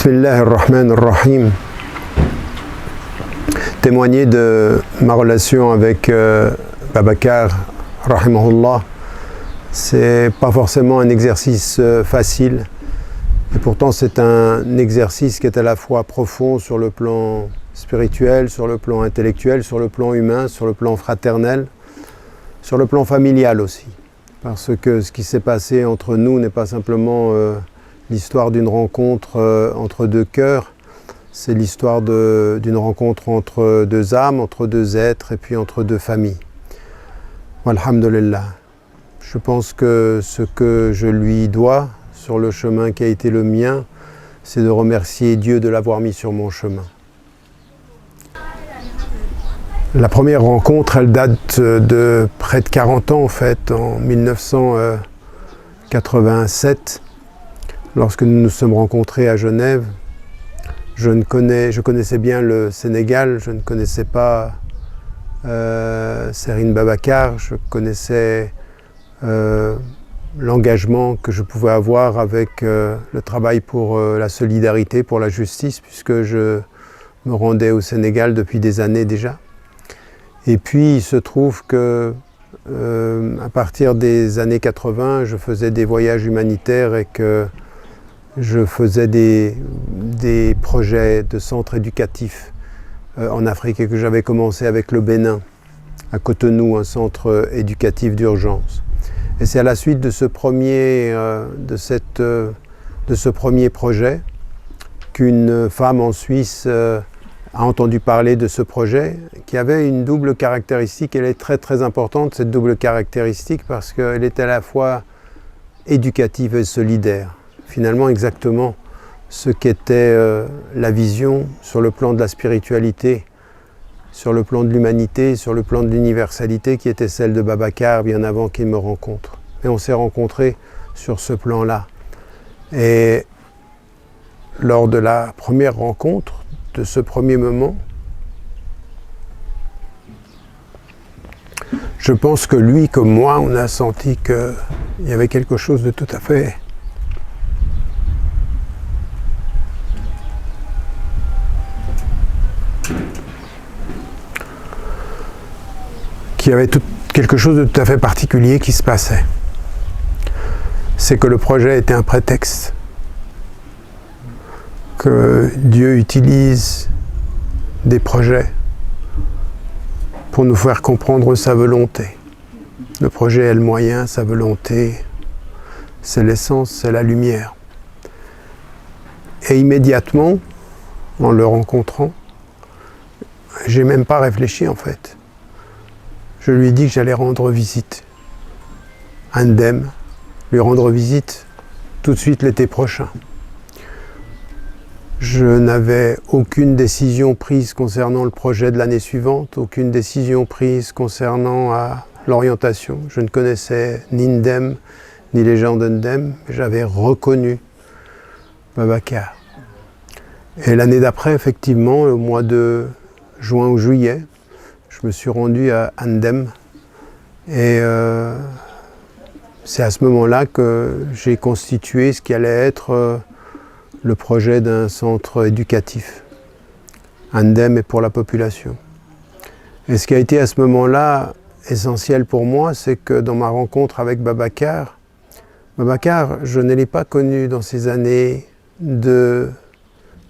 Bismillahirrahmanirrahim. Témoigner de ma relation avec Babacar, rahimahullah, c'est pas forcément un exercice facile. Et pourtant c'est un exercice qui est à la fois profond sur le plan spirituel, sur le plan intellectuel, sur le plan humain, sur le plan fraternel, sur le plan familial aussi. Parce que ce qui s'est passé entre nous n'est pas simplement l'histoire d'une rencontre entre deux cœurs, c'est l'histoire d'une rencontre entre deux âmes, entre deux êtres et puis entre deux familles. Alhamdulillah. Je pense que ce que je lui dois sur le chemin qui a été le mien, c'est de remercier Dieu de l'avoir mis sur mon chemin. La première rencontre, elle date de près de 40 ans en fait, en 1987, lorsque nous nous sommes rencontrés à Genève. Je connaissais bien le Sénégal, je ne connaissais pas Serigne Babacar, je connaissais l'engagement que je pouvais avoir avec le travail pour la solidarité, pour la justice, puisque je me rendais au Sénégal depuis des années déjà. Et puis il se trouve que à partir des années 80, je faisais des voyages humanitaires et que je faisais des projets de centres éducatifs en Afrique et que j'avais commencé avec le Bénin, à Cotonou, un centre éducatif d'urgence. Et c'est à la suite de ce premier projet qu'une femme en Suisse a entendu parler de ce projet, qui avait une double caractéristique. Elle est très très importante, cette double caractéristique, parce qu'elle est à la fois éducative et solidaire. Finalement exactement ce qu'était la vision sur le plan de la spiritualité, sur le plan de l'humanité, sur le plan de l'universalité qui était celle de Babacar bien avant qu'il me rencontre. Et on s'est rencontrés sur ce plan-là. Et lors de la première rencontre, de ce premier moment, je pense que lui comme moi, on a senti qu'il y avait quelque chose de tout à fait quelque chose de tout à fait particulier qui se passait. C'est que le projet était un prétexte, que Dieu utilise des projets pour nous faire comprendre sa volonté. Le projet est le moyen, sa volonté, c'est l'essence, c'est la lumière. Et immédiatement, en le rencontrant, j'ai même pas réfléchi en fait. Je lui ai dit que j'allais rendre visite à Ndem, lui rendre visite tout de suite l'été prochain. Je n'avais aucune décision prise concernant le projet de l'année suivante, aucune décision prise concernant l'orientation. Je ne connaissais ni Ndem, ni les gens de Ndem, mais j'avais reconnu Babacar. Et l'année d'après, effectivement, au mois de juin ou juillet, je me suis rendu à Ndem et c'est à ce moment-là que j'ai constitué ce qui allait être le projet d'un centre éducatif, Ndem et pour la population. Et ce qui a été à ce moment-là essentiel pour moi, c'est que dans ma rencontre avec Babacar, je ne l'ai pas connu dans ces années de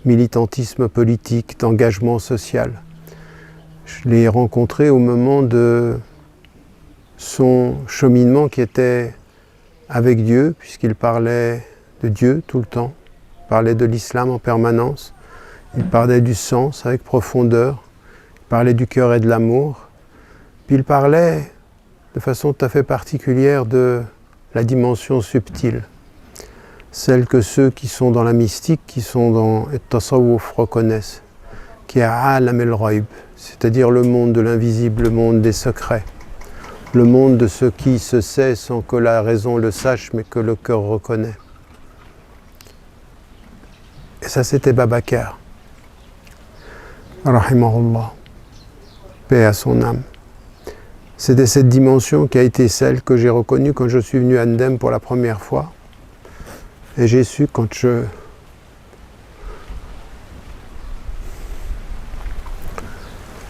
militantisme politique, d'engagement social. Je l'ai rencontré au moment de son cheminement qui était avec Dieu, puisqu'il parlait de Dieu tout le temps. Il parlait de l'islam en permanence, il parlait du sens avec profondeur, il parlait du cœur et de l'amour, puis il parlait de façon tout à fait particulière de la dimension subtile, celle que ceux qui sont dans la mystique, qui sont dans le tasawwuf reconnaissent, qui est alam el-ghaib, c'est-à-dire le monde de l'invisible, le monde des secrets, le monde de ce qui se sait sans que la raison le sache, mais que le cœur reconnaît. Et ça, c'était Babacar, rahimahullah, paix à son âme. C'était cette dimension qui a été celle que j'ai reconnue quand je suis venu à Ndem pour la première fois. Et j'ai su, quand je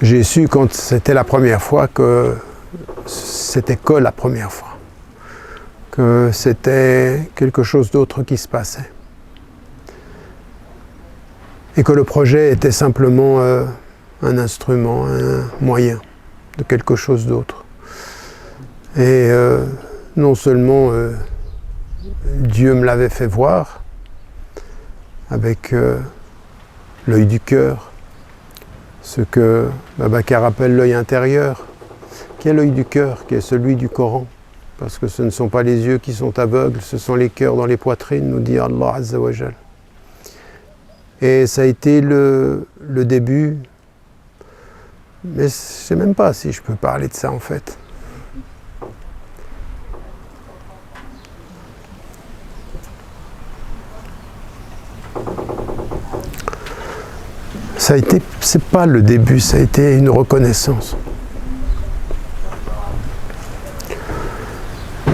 j'ai su quand c'était la première fois que c'était que la première fois, que c'était quelque chose d'autre qui se passait. Et que le projet était simplement un instrument, un moyen de quelque chose d'autre. Et non seulement Dieu me l'avait fait voir avec l'œil du cœur, ce que Babacar appelle l'œil intérieur, qui est l'œil du cœur, qui est celui du Coran. Parce que ce ne sont pas les yeux qui sont aveugles, ce sont les cœurs dans les poitrines, nous dit Allah Azza wa Jal. Et ça a été le début, mais je ne sais même pas si je peux parler de ça en fait. Ça a été, c'est pas le début, ça a été une reconnaissance.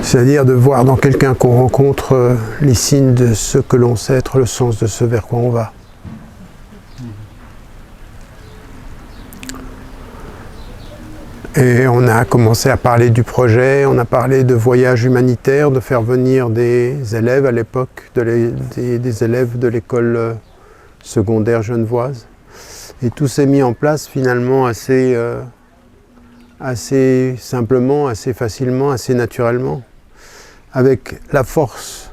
C'est-à-dire de voir dans quelqu'un qu'on rencontre les signes de ce que l'on sait être le sens de ce vers quoi on va. Et on a commencé à parler du projet, on a parlé de voyage humanitaire, de faire venir des élèves à l'époque, des élèves de l'école secondaire genevoise. Et tout s'est mis en place finalement assez simplement, assez facilement, assez naturellement, avec la force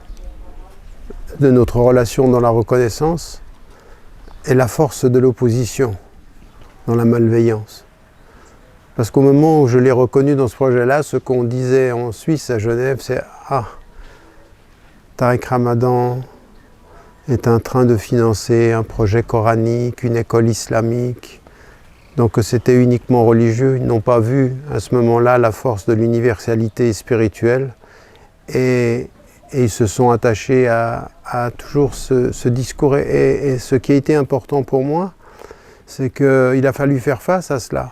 de notre relation dans la reconnaissance et la force de l'opposition dans la malveillance. Parce qu'au moment où je l'ai reconnu dans ce projet-là, ce qu'on disait en Suisse, à Genève, c'est « Ah, Tariq Ramadan est en train de financer un projet coranique, une école islamique. » Donc c'était uniquement religieux. Ils n'ont pas vu à ce moment-là la force de l'universalité spirituelle. Et ils se sont attachés à toujours ce discours. Et ce qui a été important pour moi, c'est qu'il a fallu faire face à cela.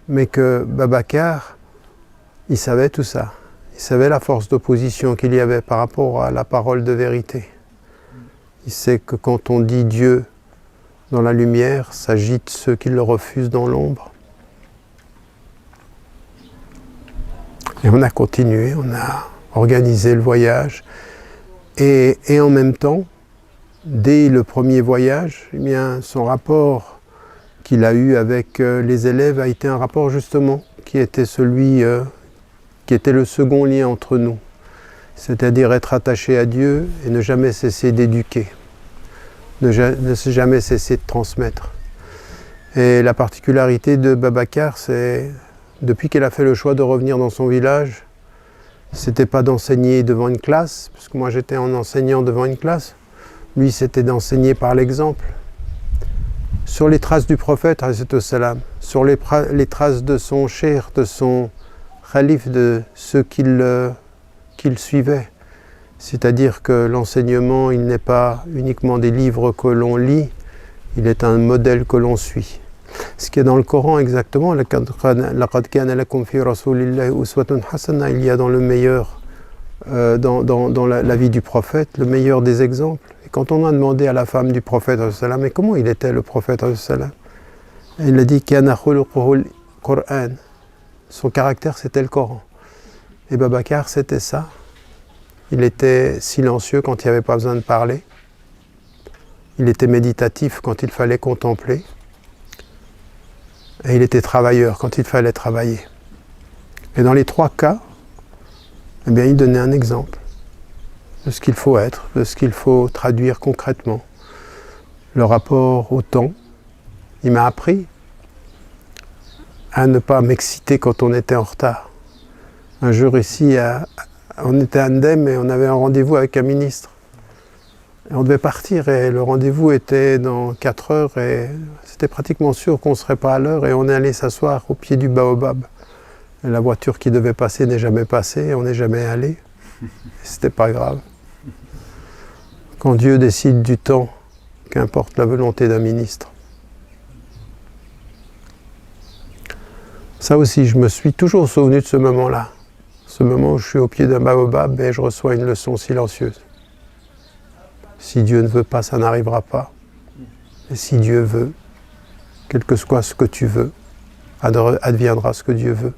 Mais que Babacar, il savait tout ça. Il savait la force d'opposition qu'il y avait par rapport à la parole de vérité. Il sait que quand on dit Dieu dans la lumière, s'agite ceux qui le refusent dans l'ombre. Et on a continué, on a organisé le voyage. Et en même temps, dès le premier voyage, eh bien, son rapport qu'il a eu avec les élèves a été un rapport justement qui était celui qui était le second lien entre nous, c'est-à-dire être attaché à Dieu et ne jamais cesser d'éduquer, ne jamais cesser de transmettre. Et la particularité de Babacar, c'est depuis qu'elle a fait le choix de revenir dans son village, c'était pas d'enseigner devant une classe, parce que moi j'étais en enseignant devant une classe, lui c'était d'enseigner par l'exemple. Sur les traces du prophète, sur les traces de son cheikh, de son khalif, de ceux qu'il suivait. C'est-à-dire que l'enseignement, il n'est pas uniquement des livres que l'on lit, il est un modèle que l'on suit. Ce qui est dans le Coran exactement, il y a dans le meilleur, dans la vie du prophète, le meilleur des exemples. Quand on a demandé à la femme du prophète, mais comment il était le prophète, il a dit qu'il son caractère c'était le Coran. Et Babacar c'était ça. Il était silencieux quand il n'y avait pas besoin de parler. Il était méditatif quand il fallait contempler. Et il était travailleur quand il fallait travailler. Et dans les trois cas, eh bien, il donnait un exemple de ce qu'il faut être, de ce qu'il faut traduire concrètement. Le rapport au temps, il m'a appris à ne pas m'exciter quand on était en retard. Un jour ici, on était à Ndem et on avait un rendez-vous avec un ministre. Et on devait partir et le rendez-vous était dans 4 heures et c'était pratiquement sûr qu'on ne serait pas à l'heure et on est allé s'asseoir au pied du baobab. Et la voiture qui devait passer n'est jamais passée et on n'est jamais allé. C'était pas grave. Quand Dieu décide du temps, qu'importe la volonté d'un ministre. Ça aussi, je me suis toujours souvenu de ce moment-là. Ce moment où je suis au pied d'un baobab et je reçois une leçon silencieuse. Si Dieu ne veut pas, ça n'arrivera pas. Et si Dieu veut, quel que soit ce que tu veux, adviendra ce que Dieu veut.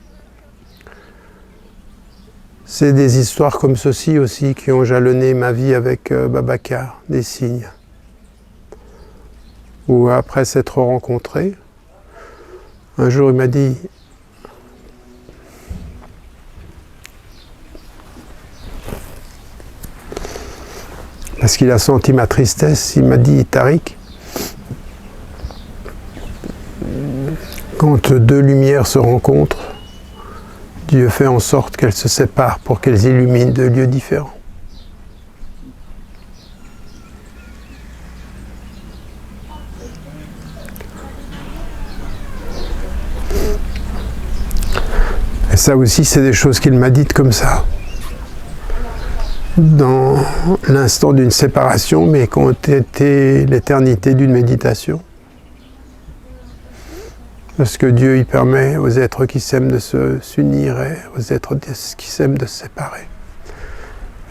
C'est des histoires comme ceci aussi qui ont jalonné ma vie avec Babacar, des signes. Où après s'être rencontrés, un jour il m'a dit, parce qu'il a senti ma tristesse, il m'a dit, Tariq, quand deux lumières se rencontrent, Dieu fait en sorte qu'elles se séparent pour qu'elles illuminent deux lieux différents. Et ça aussi, c'est des choses qu'il m'a dites comme ça, dans l'instant d'une séparation, mais qui ont été l'éternité d'une méditation. Parce que Dieu, il permet aux êtres qui s'aiment de s'unir et aux êtres qui s'aiment de se séparer.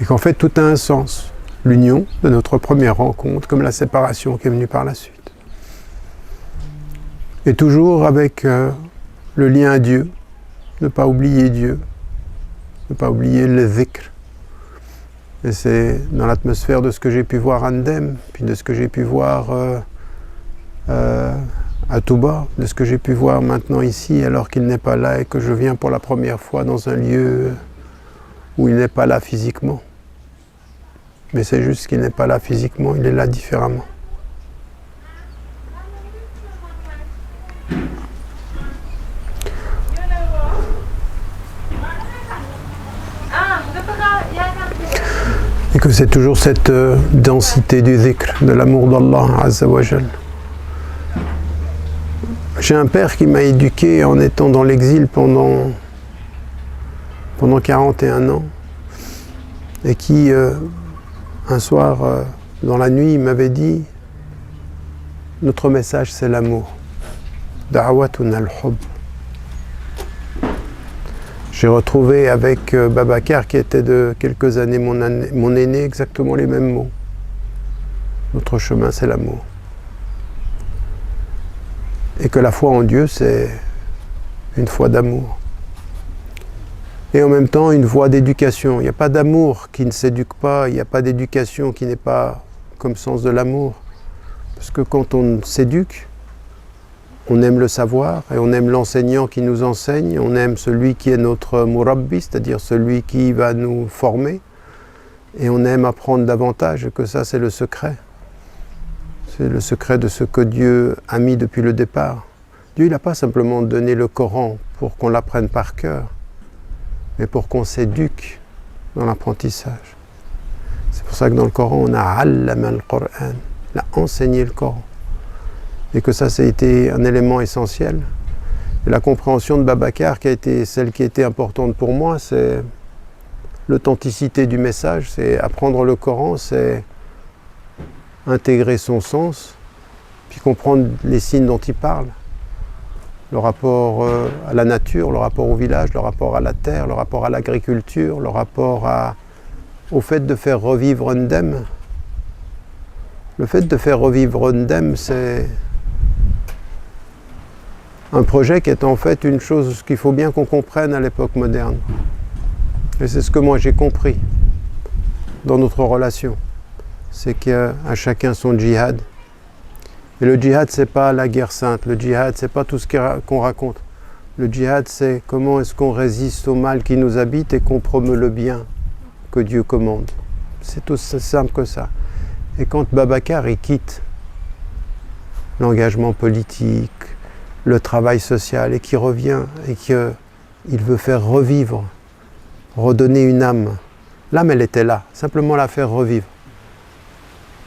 Et qu'en fait, tout a un sens. L'union de notre première rencontre, comme la séparation qui est venue par la suite. Et toujours avec le lien à Dieu. Ne pas oublier Dieu. Ne pas oublier le dhikr. Et c'est dans l'atmosphère de ce que j'ai pu voir à Ndem, puis de ce que j'ai pu voir à Touba, de ce que j'ai pu voir maintenant ici, alors qu'il n'est pas là et que je viens pour la première fois dans un lieu où il n'est pas là physiquement. Mais c'est juste qu'il n'est pas là physiquement, il est là différemment. Et que c'est toujours cette densité du dhikr, de l'amour d'Allah Azza wa Jal. J'ai un père qui m'a éduqué en étant dans l'exil pendant 41 ans et qui, un soir, dans la nuit, m'avait dit « Notre message, c'est l'amour. Da'watuna al-hub ». J'ai retrouvé avec Babacar, qui était de quelques années mon aîné, exactement les mêmes mots. Notre chemin, c'est l'amour. Et que la foi en Dieu, c'est une foi d'amour. Et en même temps, une voie d'éducation. Il n'y a pas d'amour qui ne s'éduque pas, il n'y a pas d'éducation qui n'est pas comme sens de l'amour. Parce que quand on s'éduque, on aime le savoir et on aime l'enseignant qui nous enseigne, on aime celui qui est notre murabbi, c'est-à-dire celui qui va nous former, et on aime apprendre davantage, et que ça c'est le secret. C'est le secret de ce que Dieu a mis depuis le départ. Dieu n'a pas simplement donné le Coran pour qu'on l'apprenne par cœur, mais pour qu'on s'éduque dans l'apprentissage. C'est pour ça que dans le Coran, on a « allama al-Qur'an », il a enseigné le Coran. Et que ça a été un élément essentiel. Et la compréhension de Babacar, qui a été celle qui était importante pour moi, c'est l'authenticité du message, c'est apprendre le Coran, c'est intégrer son sens, puis comprendre les signes dont il parle. Le rapport à la nature, le rapport au village, le rapport à la terre, le rapport à l'agriculture, le rapport au fait de faire revivre Ndem. Le fait de faire revivre Ndem, c'est un projet qui est en fait une chose qu'il faut bien qu'on comprenne à l'époque moderne. Et c'est ce que moi j'ai compris dans notre relation. C'est qu'à chacun son djihad. Et le djihad, c'est pas la guerre sainte. Le djihad, c'est pas tout ce qu'on raconte. Le djihad, c'est comment est-ce qu'on résiste au mal qui nous habite et qu'on promeut le bien que Dieu commande. C'est aussi simple que ça. Et quand Babacar il quitte l'engagement politique, le travail social, et qui revient, et qu'il veut faire revivre, redonner une âme. L'âme, elle était là, simplement la faire revivre.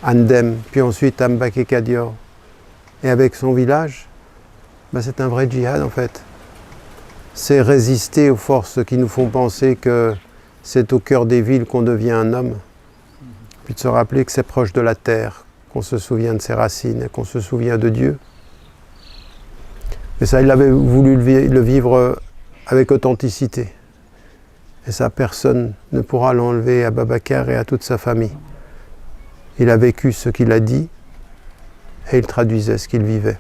Ndem, puis ensuite à Mbaké Kadior. Et avec son village, c'est un vrai djihad en fait. C'est résister aux forces qui nous font penser que c'est au cœur des villes qu'on devient un homme. Puis de se rappeler que c'est proche de la terre, qu'on se souvient de ses racines, qu'on se souvient de Dieu. Et ça, il avait voulu le vivre avec authenticité. Et ça, personne ne pourra l'enlever à Babacar et à toute sa famille. Il a vécu ce qu'il a dit et il traduisait ce qu'il vivait.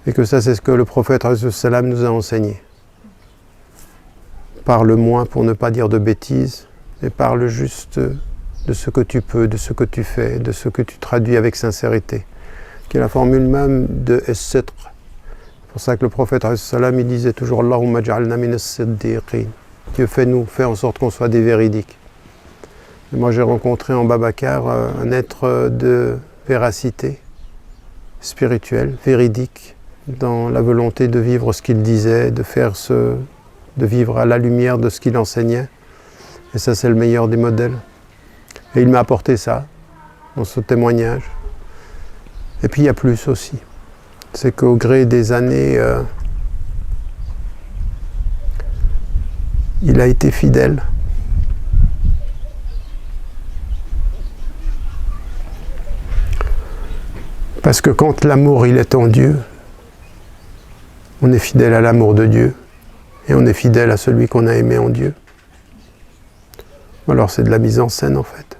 Et que ça, c'est ce que le prophète salam nous a enseigné. Parle moins pour ne pas dire de bêtises, et parle juste de ce que tu peux, de ce que tu fais, de ce que tu traduis avec sincérité, qui est la formule même de as-sidq. C'est pour ça que le prophète salam, il disait toujours Allahumma ja'alna min as-siddiqin. Dieu, fais en sorte qu'on soit des véridiques. Et moi, j'ai rencontré en Babacar un être de véracité spirituelle, véridique, dans la volonté de vivre ce qu'il disait, de vivre à la lumière de ce qu'il enseignait. Et ça, c'est le meilleur des modèles. Et il m'a apporté ça, dans ce témoignage. Et puis, il y a plus aussi. C'est qu'au gré des années, il a été fidèle. Parce que quand l'amour, il est en Dieu, on est fidèle à l'amour de Dieu. Et on est fidèle à celui qu'on a aimé en Dieu. Alors c'est de la mise en scène en fait.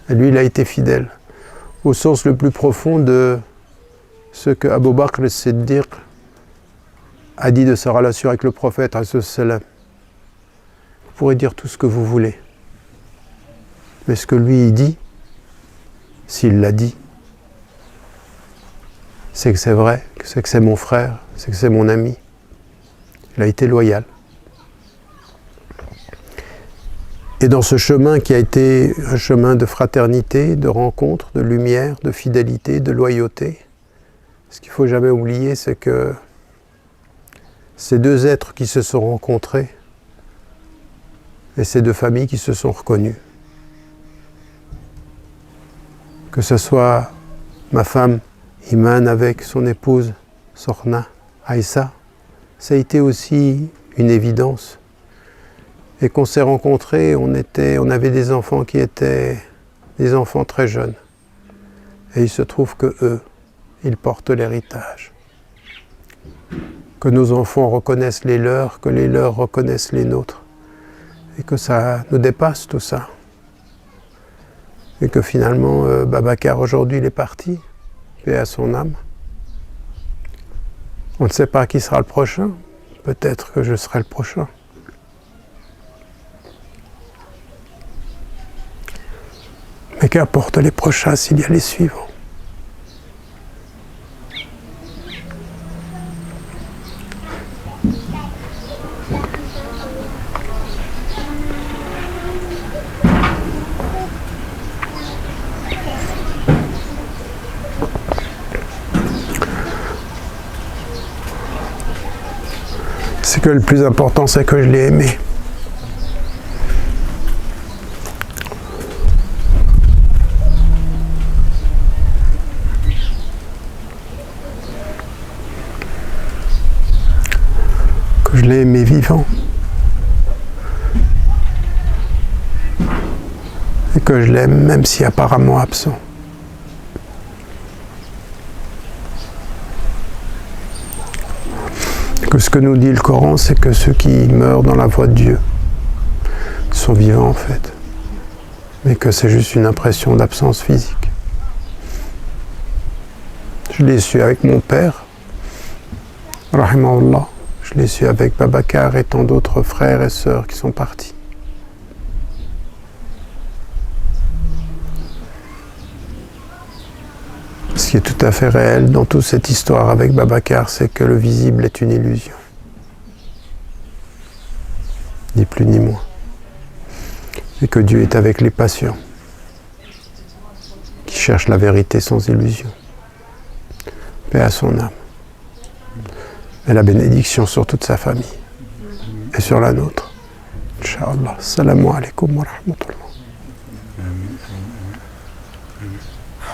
Et lui, il a été fidèle. Au sens le plus profond de ce que Abu Bakr as-Siddiq a dit de sa relation avec le prophète. Vous pourrez dire tout ce que vous voulez. Mais ce que lui, il dit, s'il l'a dit, c'est que c'est vrai, c'est que c'est mon frère, c'est que c'est mon ami. Il a été loyal. Et dans ce chemin qui a été un chemin de fraternité, de rencontre, de lumière, de fidélité, de loyauté, ce qu'il ne faut jamais oublier, c'est que ces deux êtres qui se sont rencontrés et ces deux familles qui se sont reconnues, que ce soit ma femme Iman avec son épouse Sorna, Aïssa, ça a été aussi une évidence. Et qu'on s'est rencontrés, on avait des enfants qui étaient des enfants très jeunes. Et il se trouve que eux, ils portent l'héritage. Que nos enfants reconnaissent les leurs, que les leurs reconnaissent les nôtres. Et que ça nous dépasse tout ça. Et que finalement, Babacar aujourd'hui, il est parti, paix à son âme. On ne sait pas qui sera le prochain. Peut-être que je serai le prochain. Mais qu'apportent les prochains s'il y a les suivants? C'est que le plus important, c'est que je l'ai aimé. Que je l'ai aimé vivant. Et que je l'aime même si apparemment absent. Que ce que nous dit le Coran, c'est que ceux qui meurent dans la voie de Dieu sont vivants en fait, mais que c'est juste une impression d'absence physique. Je l'ai su avec mon père, rahimahullah, je l'ai su avec Babacar et tant d'autres frères et sœurs qui sont partis. Ce qui est tout à fait réel dans toute cette histoire avec Babacar, c'est que le visible est une illusion. Ni plus ni moins. Et que Dieu est avec les patients, qui cherchent la vérité sans illusion. Paix à son âme. Et la bénédiction sur toute sa famille. Et sur la nôtre. Inch'Allah. Assalamu alaikum wa rahmatullah.